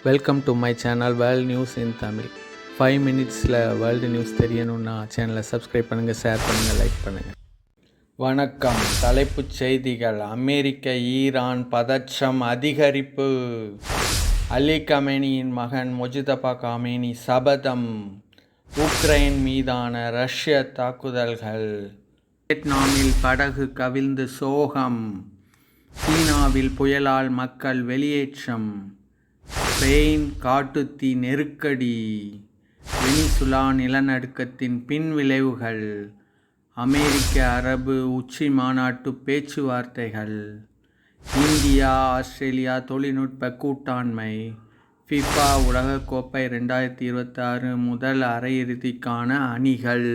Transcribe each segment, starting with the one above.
Welcome to my channel world news in Tamil. 5 மினிட்ஸில் world news தெரியணுன்னா சேனலை subscribe பண்ணுங்கள், share பண்ணுங்கள், லைக் பண்ணுங்கள். வணக்கம். தலைப்புச் செய்திகள். அமெரிக்க ஈரான் பதற்றம் அதிகரிப்பு. அலி கமேனியின் மகன் மொஜிதபா கமேனி சபதம். உக்ரைன் மீதான ரஷ்ய தாக்குதல்கள். வியட்நாமில் படகு கவிழ்ந்து சோகம். சீனாவில் புயலால் மக்கள் வெளியேற்றம். ஸ்பெயின் காட்டுத்தீ நெருக்கடி. வெனிசுலா நிலநடுக்கத்தின் பின்விளைவுகள். அமெரிக்க அரபு உச்சி மாநாட்டு பேச்சுவார்த்தைகள். இந்தியா ஆஸ்திரேலியா தொழில்நுட்ப கூட்டாண்மை. ஃபிஃபா உலகக்கோப்பை 2026 முதல் அரையிறுதிக்கான அணிகள்.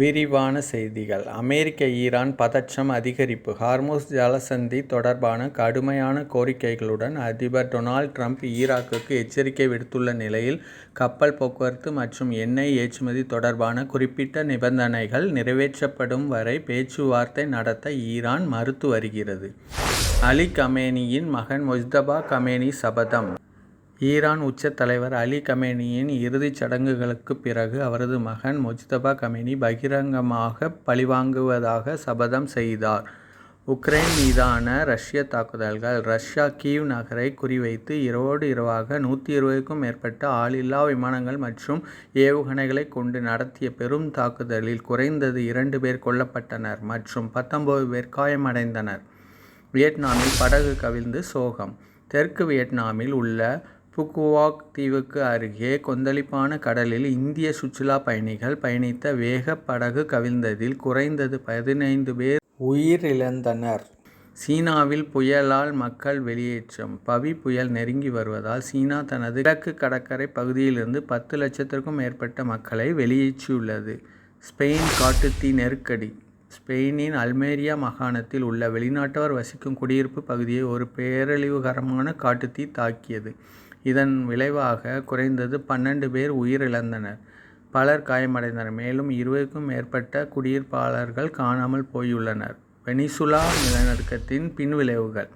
விரிவான செய்திகள். அமெரிக்க ஈரான் பதற்றம் அதிகரிப்பு. ஹார்முஸ் ஜலசந்தி தொடர்பான கடுமையான கோரிக்கைகளுடன் அதிபர் டொனால்ட் ட்ரம்ப் ஈராக்குக்கு எச்சரிக்கை விடுத்துள்ள நிலையில், கப்பல் போக்குவரத்து மற்றும் எண்ணெய் ஏற்றுமதி தொடர்பான குறிப்பிட்ட நிபந்தனைகள் நிறைவேற்றப்படும் வரை பேச்சுவார்த்தை நடத்த ஈரான் மறுத்து வருகிறது. அலி கமேனியின் மகன் மொஜ்தபா கமேனி சபதம். ஈரான் உச்ச தலைவர் அலி கமேனியின் இறுதிச் சடங்குகளுக்குப் பிறகு அவரது மகன் மொஜ்தபா கமேனி பகிரங்கமாக பழிவாங்குவதாக சபதம் செய்தார். உக்ரைன் மீதான ரஷ்ய தாக்குதல்கள். ரஷ்யா கீவ் நகரை குறிவைத்து இரவோடு இரவாக 120க்கும் மேற்பட்ட ஆளில்லா விமானங்கள் மற்றும் ஏவுகணைகளை கொண்டு நடத்திய பெரும் தாக்குதலில் குறைந்தது 2 பேர் கொல்லப்பட்டனர் மற்றும் 19 பேர் காயமடைந்தனர். வியட்நாமில் படகு கவிழ்ந்து சோகம். தெற்கு வியட்நாமில் உள்ள புக்குவாக் தீவுக்கு அருகே கொந்தளிப்பான கடலில் இந்திய சுற்றுலா பயணிகள் பயணித்த வேக படகு கவிழ்ந்ததில் குறைந்தது 15 பேர் உயிரிழந்தனர். சீனாவில் புயலால் மக்கள் வெளியேற்றம். பவி புயல் நெருங்கி வருவதால் சீனா தனது கிழக்கு கடற்கரை பகுதியிலிருந்து 10 லட்சத்திற்கும் மேற்பட்ட மக்களை வெளியேற்றியுள்ளது. ஸ்பெயின் காட்டுத்தீ நெருக்கடி. ஸ்பெயினின் அல்மெரியா மாகாணத்தில் உள்ள வெளிநாட்டவர் வசிக்கும் குடியிருப்பு பகுதியை ஒரு பேரழிவுகரமான காட்டுத்தீ தாக்கியது. இதன் விளைவாக குறைந்தது 12 பேர் உயிரிழந்தனர், பலர் காயமடைந்தனர். மேலும் 20க்கும் மேற்பட்ட குடியிருப்பாளர்கள் காணாமல் போயுள்ளனர். வெனிசுலா நிலநடுக்கத்தின் பின்விளைவுகள்.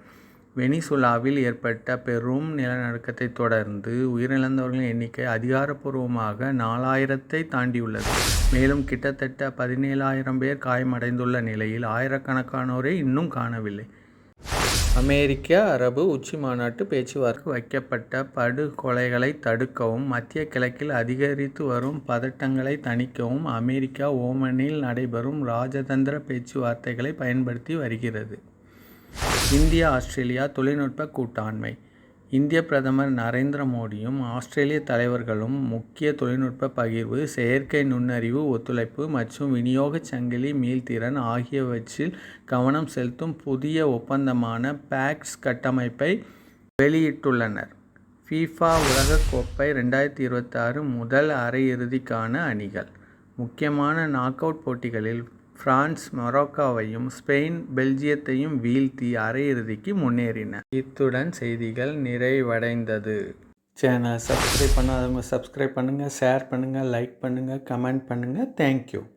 வெனிசுலாவில் ஏற்பட்ட பெரும் நிலநடுக்கத்தை தொடர்ந்து உயிரிழந்தவர்களின் எண்ணிக்கை அதிகாரப்பூர்வமாக 4000ஐ தாண்டியுள்ளது. மேலும் கிட்டத்தட்ட 17,000 பேர் காயமடைந்துள்ள நிலையில் ஆயிரக்கணக்கானோரை இன்னும் காணவில்லை. அமெரிக்க அரபு உச்சி மாநாட்டு பேச்சுவார்த்தை. வைக்கப்பட்ட படுகொலைகளை தடுக்கவும் மத்திய கிழக்கில் அதிகரித்து வரும் பதட்டங்களை தணிக்கவும் அமெரிக்கா ஓமனில் நடைபெறும் இராஜதந்திர பேச்சுவார்த்தைகளை பயன்படுத்தி வருகிறது. இந்தியா ஆஸ்திரேலியா தொழில்நுட்ப கூட்டாண்மை. இந்திய பிரதமர் நரேந்திர மோடியும் ஆஸ்திரேலிய தலைவர்களும் முக்கிய தொழில்நுட்ப பகிர்வு, செயற்கை நுண்ணறிவு ஒத்துழைப்பு மற்றும் விநியோகச் சங்கிலி மீள்திறன் ஆகியவற்றில் கவனம் செலுத்தும் புதிய ஒப்பந்தமான பேக்ட்ஸ் கட்டமைப்பை வெளியிட்டுள்ளனர். ஃபிஃபா உலகக்கோப்பை 2026 முதல் அரையிறுதிக்கான அணிகள். முக்கியமான நாக் அவுட் போட்டிகளில் பிரான்ஸ் மொரோக்கோவையும் ஸ்பெயின் பெல்ஜியத்தையும் வீழ்த்தி அரையிறுதிக்கு முன்னேறின. இத்துடன் செய்திகள் நிறைவடைந்தது. சேனலை சப்ஸ்கிரைப் பண்ணாதவங்க சப்ஸ்கிரைப் பண்ணுங்கள், ஷேர் பண்ணுங்கள், லைக் பண்ணுங்கள், கமெண்ட் பண்ணுங்கள். தேங்க்யூ.